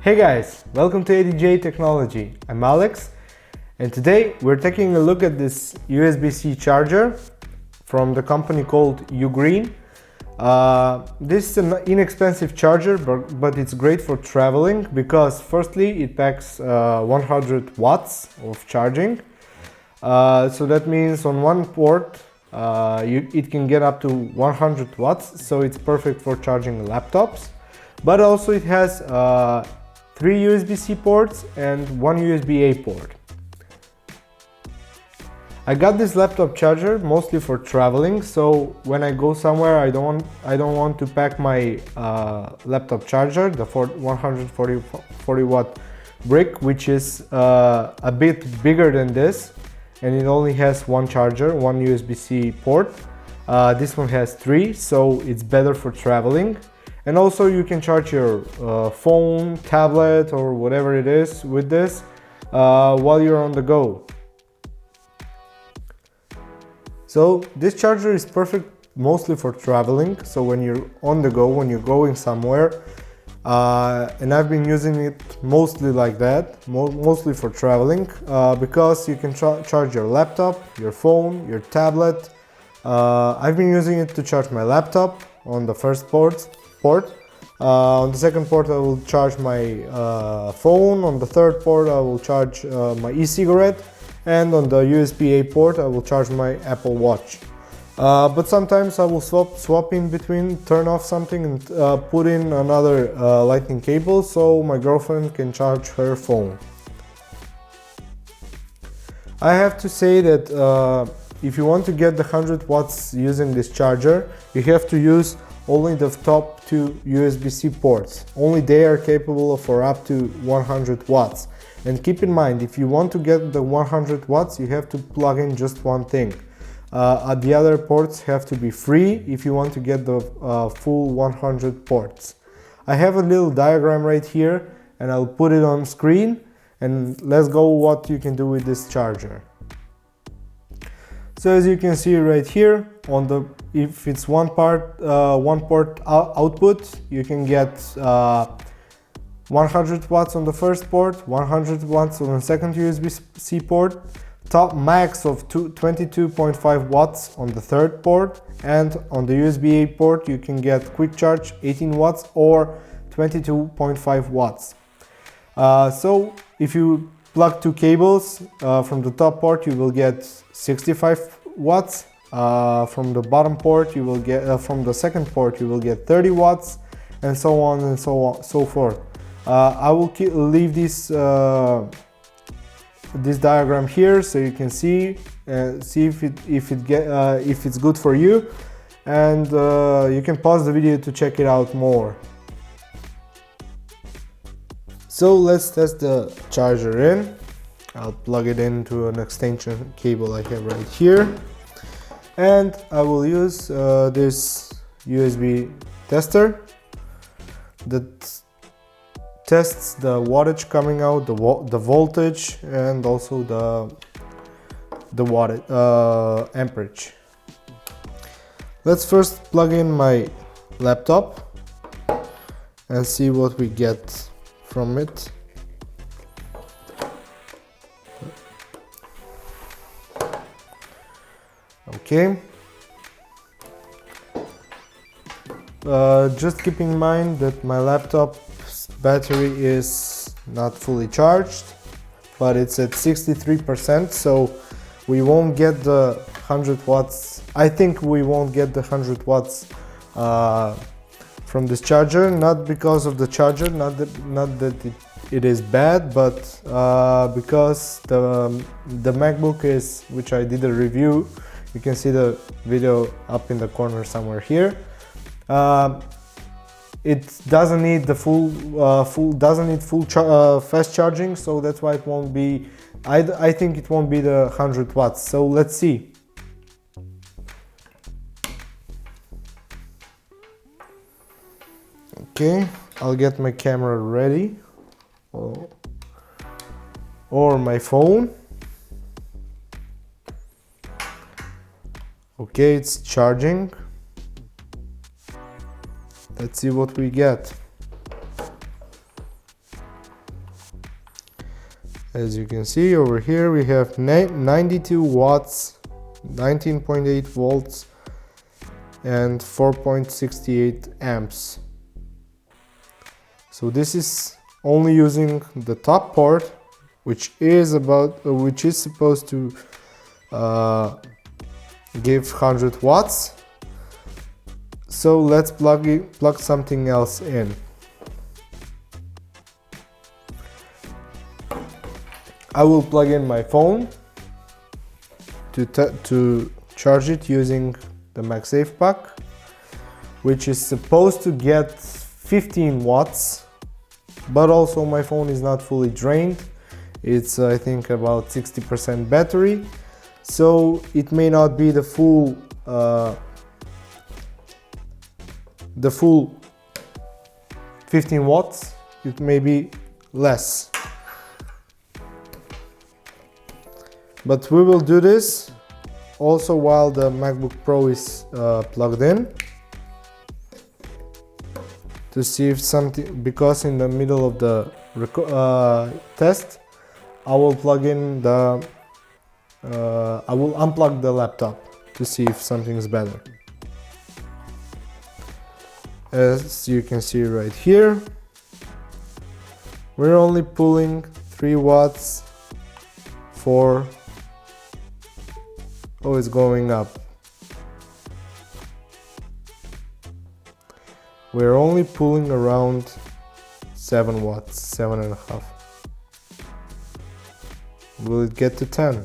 Hey guys, welcome to ADJ Technology. I'm Alex, and today we're taking a look at this USB-C charger from the company called UGREEN. This is an inexpensive charger, but it's great for traveling because firstly it packs 100 watts of charging. So that means on one port it can get up to 100 watts, so it's perfect for charging laptops. But also it has 3 USB-C ports and 1 USB-A port. I got this laptop charger mostly for traveling, so when I go somewhere I don't want to pack my laptop charger, the 140 watt brick, which is a bit bigger than this, and it only has one charger, one USB-C port. This one has 3, so it's better for traveling. And also you can charge your phone, tablet, or whatever it is with this while you're on the go. So this charger is perfect mostly for traveling, so when you're on the go, when you're going somewhere, and I've been using it mostly like that, mostly for traveling, because you can charge your laptop, your phone, your tablet. I've been using it to charge my laptop on the first port. On the second port I will charge my phone, on the third port I will charge my e-cigarette, and on the USB-A port I will charge my Apple Watch. But sometimes I will swap in between, turn off something and put in another lightning cable so my girlfriend can charge her phone. I have to say that if you want to get the 100 watts using this charger, you have to use only the top 2 USB-C ports. Only they are capable for up to 100 watts. And keep in mind, if you want to get the 100 watts, you have to plug in just one thing. The other ports have to be free if you want to get the full 100 ports. I have a little diagram right here and I'll put it on screen, and let's go what you can do with this charger. So as you can see right here, if it's one port output, you can get 100 watts on the first port, 100 watts on the second USB-C port, top max of 22.5 watts on the third port, and on the USB-A port you can get quick charge 18 watts or 22.5 watts. So if you plug 2 cables from the top port, you will get 65 watts. From the bottom port you will get from the second port you will get 30 watts, and so on and so forth. I will leave this diagram here so you can see if it's good for you, and you can pause the video to check it out more. So let's test the charger in. I'll plug it into an extension cable I have right here, and I will use this USB tester that tests the wattage coming out, the voltage, and also the wattage, amperage. Let's first plug in my laptop and see what we get from it. Okay. Just keep in mind that my laptop's battery is not fully charged, but it's at 63%, so we won't get the 100 watts. I think we won't get the 100 watts from this charger, not because of the charger, not that it is bad, but because the MacBook is, which I did a review, you can see the video up in the corner somewhere here. It doesn't need the full fast charging, so that's why it won't be. I think it won't be the 100 watts. So let's see. Okay, I'll get my camera ready, or my phone. Okay, it's charging. Let's see what we get. As you can see over here, we have 92 watts, 19.8 volts, and 4.68 amps. So this is only using the top port, which is supposed to give 100 watts. So let's plug something else in. I will plug in my phone to charge it using the MagSafe pack, which is supposed to get 15 watts, but also my phone is not fully drained. It's I think about 60% battery, so it may not be the full 15 watts, it may be less. But we will do this also while the MacBook Pro is plugged in, to see if something, because in the middle of the test I will plug in the I will unplug the laptop to see if something's better. As you can see right here, we're only pulling 3 watts for, oh, it's going up. We're only pulling around 7 watts, 7.5. Will it get to 10?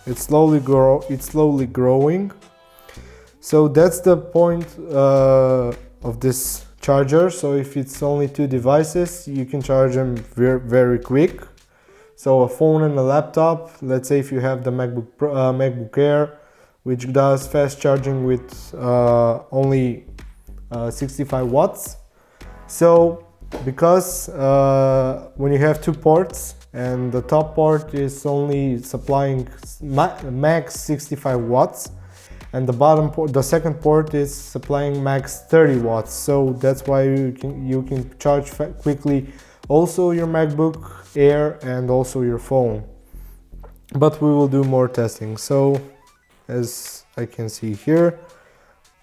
It's slowly growing. So that's the point of this charger. So if it's only 2 devices, you can charge them very quick. So a phone and a laptop, let's say if you have the MacBook Air, which does fast charging with only 65 watts. So because when you have 2 ports and the top port is only supplying max 65 watts, and the bottom port, the second port, is supplying max 30 watts. So that's why you can charge quickly also your MacBook Air and also your phone. But we will do more testing. So as I can see here,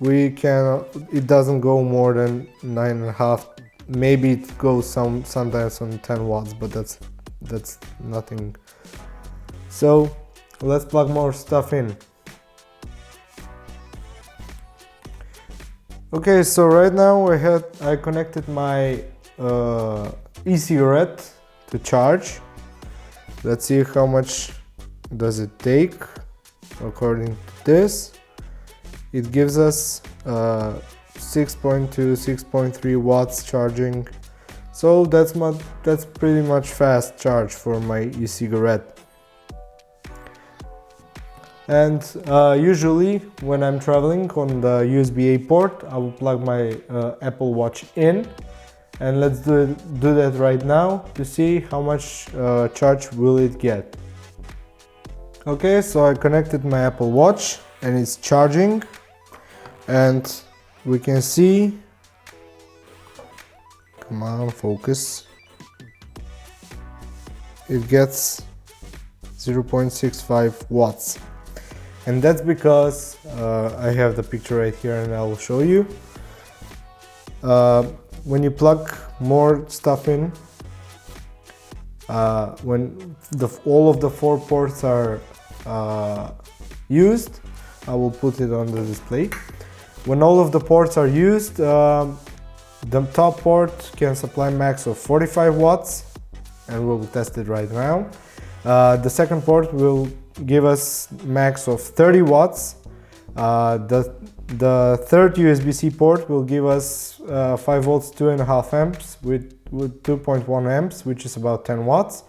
it doesn't go more than 9.5. Maybe it goes sometimes on 10 watts, but that's nothing. So let's plug more stuff in. Okay, so right now I connected my e-cigarette to charge. Let's see how much does it take. According to this, it gives us 6.2, 6.3 watts charging. So that's pretty much fast charge for my e-cigarette. And usually when I'm traveling on the USB-A port, I will plug my Apple Watch in, and let's do that right now to see how much charge will it get. Okay, so I connected my Apple Watch and it's charging, and we can see, come on, focus, it gets 0.65 watts. And that's because I have the picture right here and I will show you. When you plug more stuff in, when all of the 4 ports are used, I will put it on the display. When all of the ports are used, the top port can supply max of 45 watts, and we'll test it right now. The second port will give us max of 30 watts. The third USB-C port will give us 5 volts 2.5 amps with 2.1 amps, which is about 10 watts.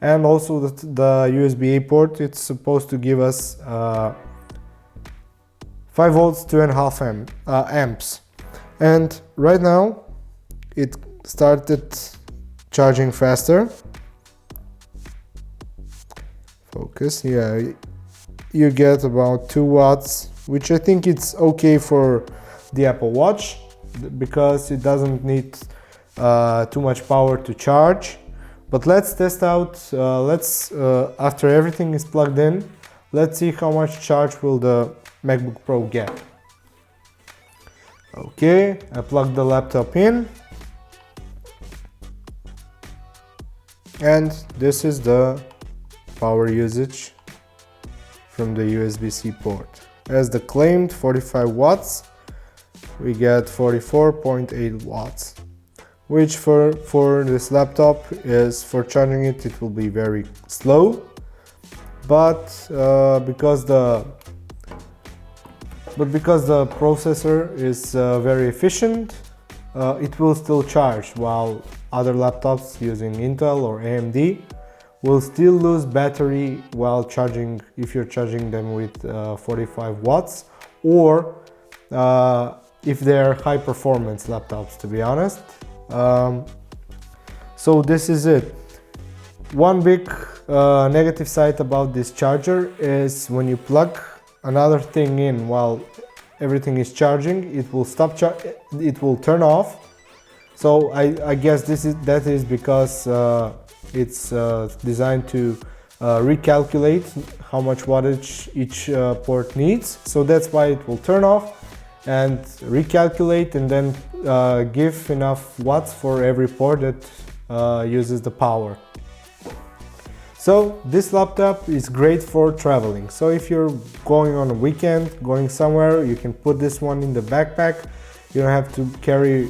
And also the USB-A port, it's supposed to give us 5 volts 2.5 amps. And right now it started charging faster. Focus, yeah, you get about 2 watts, which I think it's okay for the Apple Watch. because it doesn't need too much power to charge. But let's test out, after everything is plugged in, let's see how much charge will the MacBook Pro get. Okay, I plugged the laptop in. And this is the power usage from the USB-C port. As the claimed 45 watts, we get 44.8 watts, which for this laptop is, for charging it, it will be very slow, but because the processor is very efficient, it will still charge, while other laptops using Intel or AMD will still lose battery while charging, if you're charging them with 45 watts, or if they're high performance laptops, to be honest. So this is it. One big negative side about this charger is when you plug another thing in while everything is charging, it will it will turn off. So I guess that is because it's designed to recalculate how much wattage each port needs. So that's why it will turn off and recalculate, and then give enough watts for every port that uses the power. So this laptop is great for traveling. So if you're going on a weekend, going somewhere, you can put this one in the backpack. You don't have to carry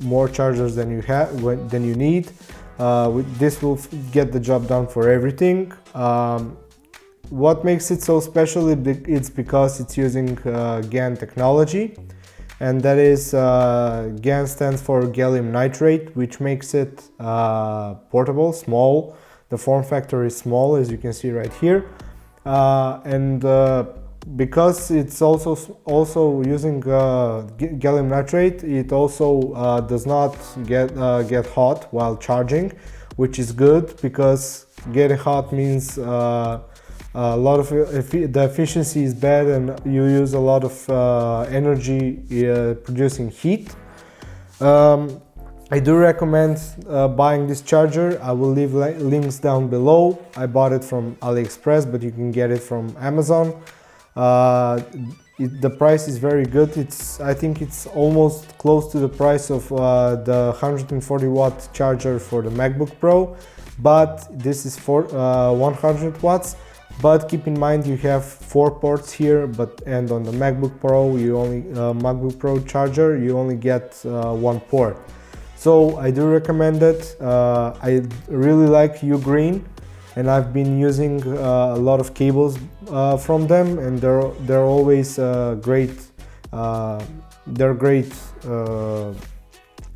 more chargers than you need. This will get the job done for everything. What makes it so special? It's because it's using GaN technology, and that is GaN stands for gallium nitrate, which makes it portable, small. The form factor is small, as you can see right here, and because it's also using gallium nitrate, it also does not get hot while charging, which is good, because getting hot means a lot of the efficiency is bad and you use a lot of energy producing heat. I do recommend buying this charger. I will leave links down below. I bought it from AliExpress, but you can get it from Amazon. The price is very good. I think it's almost close to the price of the 140 watt charger for the MacBook Pro, but this is for 100 watts. But keep in mind you have 4 ports here, and on the MacBook Pro MacBook Pro charger you only get 1 port. So I do recommend it. I really like UGREEN, and I've been using a lot of cables from them, and they're always great. They're great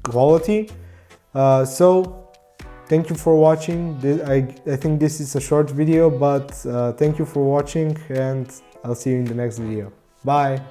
quality. So thank you for watching. I think this is a short video, but thank you for watching, and I'll see you in the next video. Bye.